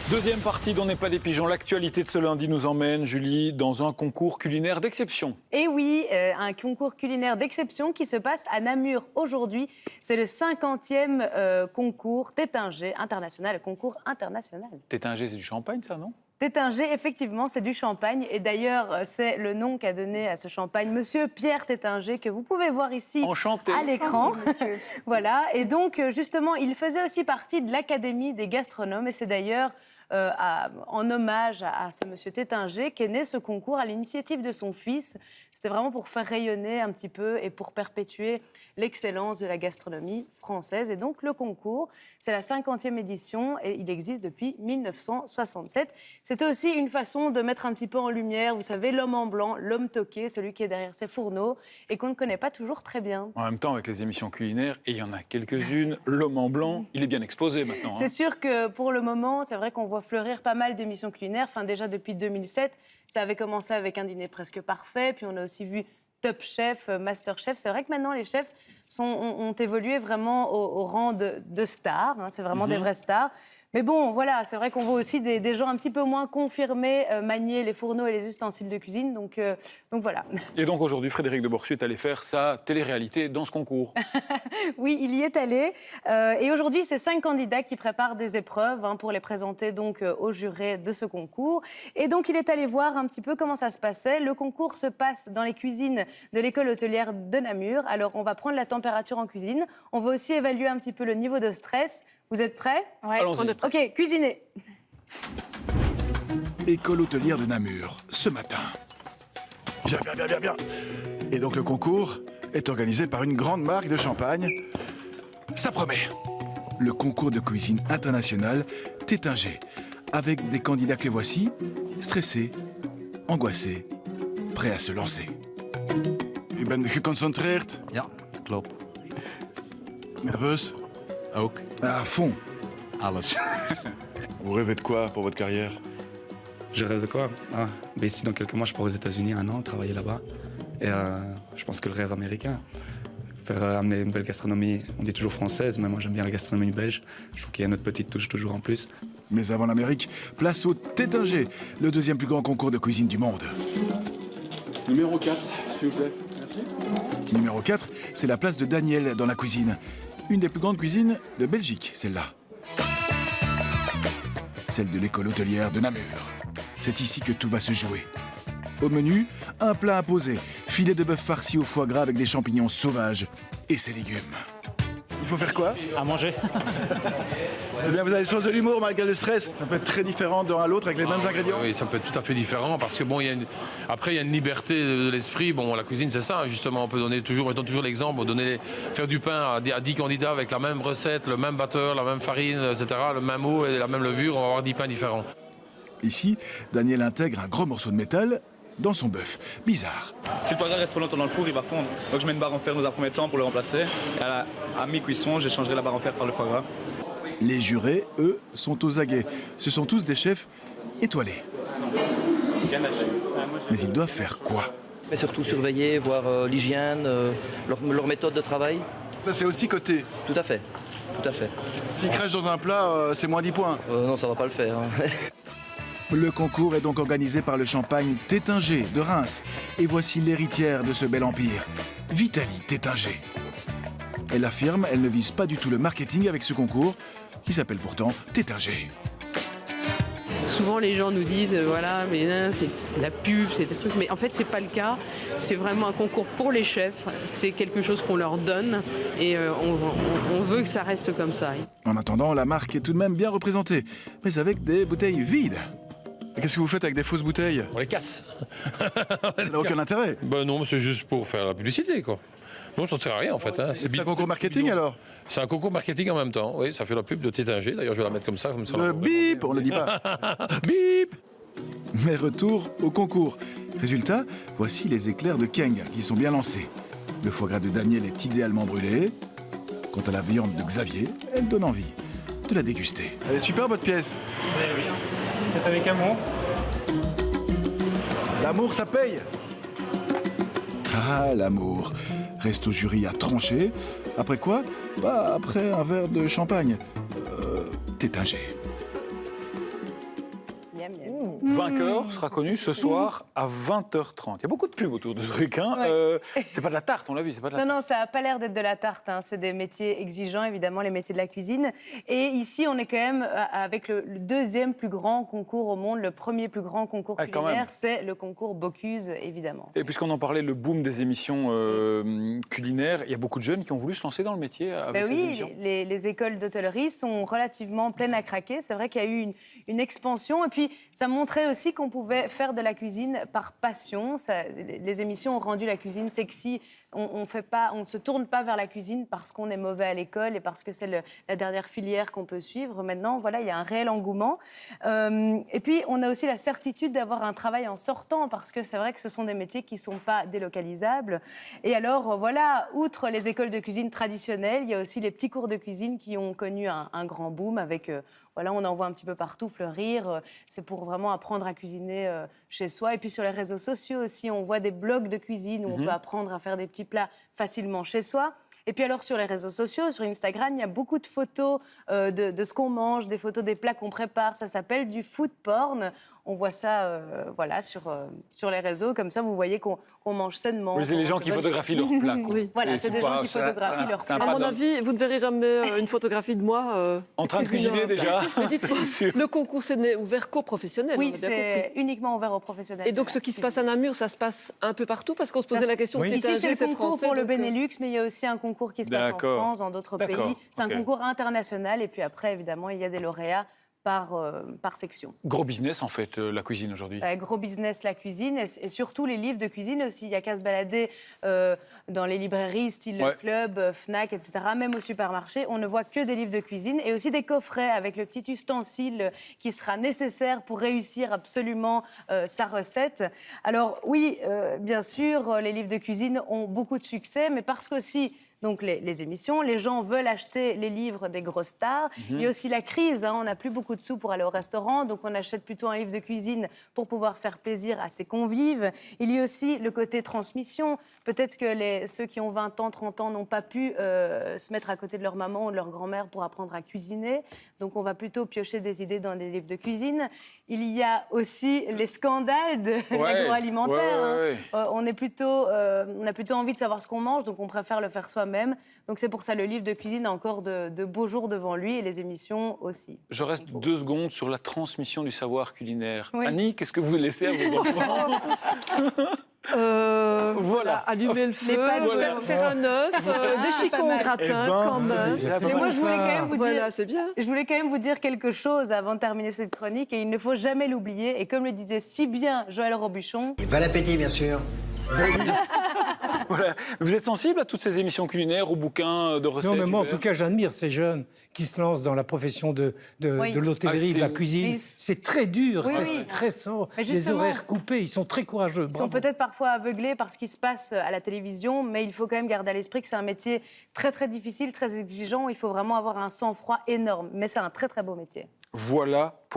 Deuxième partie d'On n'est pas des pigeons. L'actualité de ce lundi nous emmène, Julie, dans un concours culinaire d'exception. Et oui, un concours culinaire d'exception qui se passe à Namur aujourd'hui. C'est le 50e concours Tétinger international, concours international. Tétinger, c'est du champagne, ça, non? Tétinger, effectivement, c'est du champagne. Et d'ailleurs, c'est le nom qu'a donné à ce champagne Monsieur Pierre Tétinger, que vous pouvez voir ici Enchanté. à l'écran. Voilà. Et donc, justement, il faisait aussi partie de l'Académie des gastronomes. Et c'est d'ailleurs en hommage à ce Monsieur Tétinger qu'est né ce concours à l'initiative de son fils. C'était vraiment pour faire rayonner un petit peu et pour perpétuer l'excellence de la gastronomie française. Et donc, le concours, c'est la 50e édition et il existe depuis 1967. C'était aussi une façon de mettre un petit peu en lumière, vous savez, l'homme en blanc, l'homme toqué, celui qui est derrière ses fourneaux et qu'on ne connaît pas toujours très bien. En même temps, avec les émissions culinaires, et il y en a quelques-unes, l'homme en blanc, il est bien exposé maintenant. C'est sûr que pour le moment, c'est vrai qu'on voit fleurir pas mal d'émissions culinaires. Enfin, déjà depuis 2007, ça avait commencé avec Un dîner presque parfait, puis on a aussi vu Top Chef, Master Chef. C'est vrai que maintenant, les chefs ont évolué vraiment au rang de stars. Hein, c'est vraiment des vraies stars. Mais bon, voilà, c'est vrai qu'on voit aussi des gens un petit peu moins confirmés manier les fourneaux et les ustensiles de cuisine. Donc voilà. Et donc aujourd'hui, Frédéric de Borchu est allé faire sa télé-réalité dans ce concours. Oui, il y est allé. Et aujourd'hui, c'est 5 candidats qui préparent des épreuves pour les présenter donc aux jurés de ce concours. Et donc, il est allé voir un petit peu comment ça se passait. Le concours se passe dans les cuisines de l'école hôtelière de Namur. Alors, on va prendre la température en cuisine. On va aussi évaluer un petit peu le niveau de stress. Vous êtes prêts? Ouais, allons-y. Ok, cuisinez. École hôtelière de Namur, ce matin. Bien. Et donc le concours est organisé par une grande marque de champagne. Ça promet. Le concours de cuisine internationale Tétinger, avec des candidats que voici, stressés, angoissés, prêts à se lancer. U bent geconcentreerd? Ja, klopt. Nerveus? Ook. À fond. Alles. Vous rêvez de quoi pour votre carrière? Je rêve de quoi? Ici, dans quelques mois, je pars aux États-Unis 1 an, travailler là-bas. Et je pense que le rêve américain, amener une belle gastronomie, on dit toujours française, mais moi j'aime bien la gastronomie belge. Je trouve qu'il y a notre petite touche toujours en plus. Mais avant l'Amérique, place au Tétinger, le deuxième plus grand concours de cuisine du monde. Numéro 4, s'il vous plaît. Numéro 4, c'est la place de Daniel dans la cuisine. Une des plus grandes cuisines de Belgique, celle-là. Celle de l'école hôtelière de Namur. C'est ici que tout va se jouer. Au menu, un plat imposé, filet de bœuf farci au foie gras avec des champignons sauvages et ses légumes. Il faut faire quoi? À manger. C'est bien, vous avez le sens de l'humour malgré le stress. Ça peut être très différent d'un à l'autre avec les mêmes ingrédients. Oui, ça peut être tout à fait différent parce que bon, après il y a une liberté de l'esprit. Bon, la cuisine c'est ça justement. On peut donner toujours l'exemple, faire du pain à 10 candidats avec la même recette, le même batteur, la même farine, etc., le même eau et la même levure. On va avoir 10 pains différents. Ici, Daniel intègre un gros morceau de métal dans son bœuf. Bizarre. Si le foie gras reste trop longtemps dans le four, il va fondre. Donc je mets une barre en fer dans un premier temps pour le remplacer. Et à mi-cuisson, j'échangerai la barre en fer par le foie gras. Les jurés, eux, sont aux aguets. Ce sont tous des chefs étoilés. Mais ils doivent faire quoi? Mais surtout surveiller, voir l'hygiène, leur méthode de travail. Ça, c'est aussi coté. Tout à fait. S'ils crachent dans un plat, c'est moins 10 points. Non, ça va pas le faire. Le concours est donc organisé par le champagne Tétinger de Reims. Et voici l'héritière de ce bel empire, Vitalie Tétinger. Elle affirme, elle ne vise pas du tout le marketing avec ce concours, qui s'appelle pourtant Tétinger. Souvent, les gens nous disent, voilà, mais non, c'est de la pub, c'est des trucs. Mais en fait, c'est pas le cas. C'est vraiment un concours pour les chefs. C'est quelque chose qu'on leur donne et on veut que ça reste comme ça. En attendant, la marque est tout de même bien représentée, mais avec des bouteilles vides. Qu'est-ce que vous faites avec des fausses bouteilles? On les casse. Ça n'a aucun intérêt. Ben non, c'est juste pour faire la publicité, quoi. Non, ça ne sert à rien en fait. Hein. C'est un concours marketing alors? C'est un concours marketing en même temps. Oui, ça fait la pub de Tétinger. D'ailleurs, je vais la mettre comme ça. Le bip, on ne le dit pas. Bip. Mais retour au concours. Résultat, voici les éclairs de Keng qui sont bien lancés. Le foie gras de Daniel est idéalement brûlé. Quant à la viande de Xavier, elle donne envie de la déguster. Elle est super votre pièce. Oui. Faites avec amour. L'amour, ça paye. Ah, l'amour. Reste au jury à trancher. Après quoi? Après un verre de champagne. Tétinger. miam, miam. Vainqueur sera connu ce soir à 20h30. Il y a beaucoup de pubs autour de ce truc. Hein. C'est pas de la tarte, on l'a vu, c'est pas de la tarte. Non, ça n'a pas l'air d'être de la tarte. Hein. C'est des métiers exigeants, évidemment, les métiers de la cuisine. Et ici, on est quand même avec le deuxième plus grand concours au monde. Le premier plus grand concours culinaire, c'est le concours Bocuse, évidemment. Et puisqu'on en parlait, le boom des émissions culinaires, il y a beaucoup de jeunes qui ont voulu se lancer dans le métier avec ces émissions. Les écoles d'hôtellerie sont relativement pleines à craquer. C'est vrai qu'il y a eu une expansion. Et puis, ça montrait aussi qu'on pouvait faire de la cuisine par passion. Les émissions ont rendu la cuisine sexy. On ne se tourne pas vers la cuisine parce qu'on est mauvais à l'école et parce que c'est la dernière filière qu'on peut suivre. Maintenant, voilà, il y a un réel engouement. Et puis, on a aussi la certitude d'avoir un travail en sortant parce que c'est vrai que ce sont des métiers qui ne sont pas délocalisables. Et alors, voilà, outre les écoles de cuisine traditionnelles, il y a aussi les petits cours de cuisine qui ont connu un grand boom avec... Voilà, on en voit un petit peu partout fleurir. C'est pour vraiment apprendre à cuisiner chez soi. Et puis sur les réseaux sociaux aussi, on voit des blogs de cuisine où on peut apprendre à faire des petits plats facilement chez soi. Et puis alors sur les réseaux sociaux, sur Instagram, il y a beaucoup de photos de ce qu'on mange, des photos des plats qu'on prépare. Ça s'appelle du food porn. On voit ça voilà, sur les réseaux. Comme ça, vous voyez qu'on mange sainement. Oui, c'est les gens qui photographient leurs plats. Oui. Voilà, c'est des gens qui photographient leurs plats. À mon avis, vous ne verrez jamais une photographie de moi... En train de cuisiner déjà. Le concours, ce n'est ouvert qu'aux professionnels. Oui, c'est uniquement ouvert aux professionnels. Et donc, ce qui se passe à Namur, ça se passe un peu partout parce qu'on se posait la question... Ici, c'est le concours français, pour le Benelux, mais il y a aussi un concours qui se passe en France, dans d'autres pays. C'est un concours international. Et puis après, évidemment, il y a des lauréats par section. Gros business, en fait, la cuisine aujourd'hui. Gros business, la cuisine, et surtout les livres de cuisine aussi. Il n'y a qu'à se balader dans les librairies, style Le Club, Fnac, etc., même au supermarché. On ne voit que des livres de cuisine et aussi des coffrets avec le petit ustensile qui sera nécessaire pour réussir absolument sa recette. Alors oui, bien sûr, les livres de cuisine ont beaucoup de succès, mais parce qu'aussi... Donc les émissions, les gens veulent acheter les livres des grosses stars. Il y a aussi la crise, hein, on n'a plus beaucoup de sous pour aller au restaurant, donc on achète plutôt un livre de cuisine pour pouvoir faire plaisir à ses convives. Il y a aussi le côté transmission. Peut-être que ceux qui ont 20 ans, 30 ans n'ont pas pu se mettre à côté de leur maman ou de leur grand-mère pour apprendre à cuisiner. Donc on va plutôt piocher des idées dans des livres de cuisine. Il y a aussi les scandales de l'agroalimentaire. On a plutôt envie de savoir ce qu'on mange, donc on préfère le faire soi-même. Donc c'est pour ça le livre de cuisine a encore de beaux jours devant lui et les émissions aussi. Je reste 2 secondes sur la transmission du savoir culinaire. Oui. Annie, qu'est-ce que vous laissez à vos enfants? Voilà, allumer le feu, faire un œuf, des chicots au gratin quand même. Mais moi, je voulais quand même vous dire, Voilà, c'est bien. je voulais quand même vous dire quelque chose avant de terminer cette chronique et il ne faut jamais l'oublier. Et comme le disait si bien Joël Robuchon... Et bon appétit, bien sûr. Voilà. Vous êtes sensible à toutes ces émissions culinaires, aux bouquins de recettes? Non, mais moi, en tout cas, j'admire ces jeunes qui se lancent dans la profession de l'hôtellerie, de la cuisine. C'est très dur, c'est stressant. Les horaires coupés, ils sont très courageux. Ils sont peut-être parfois aveuglés par ce qui se passe à la télévision, mais il faut quand même garder à l'esprit que c'est un métier très, très difficile, très exigeant. Il faut vraiment avoir un sang-froid énorme. Mais c'est un très, très beau métier. Voilà pour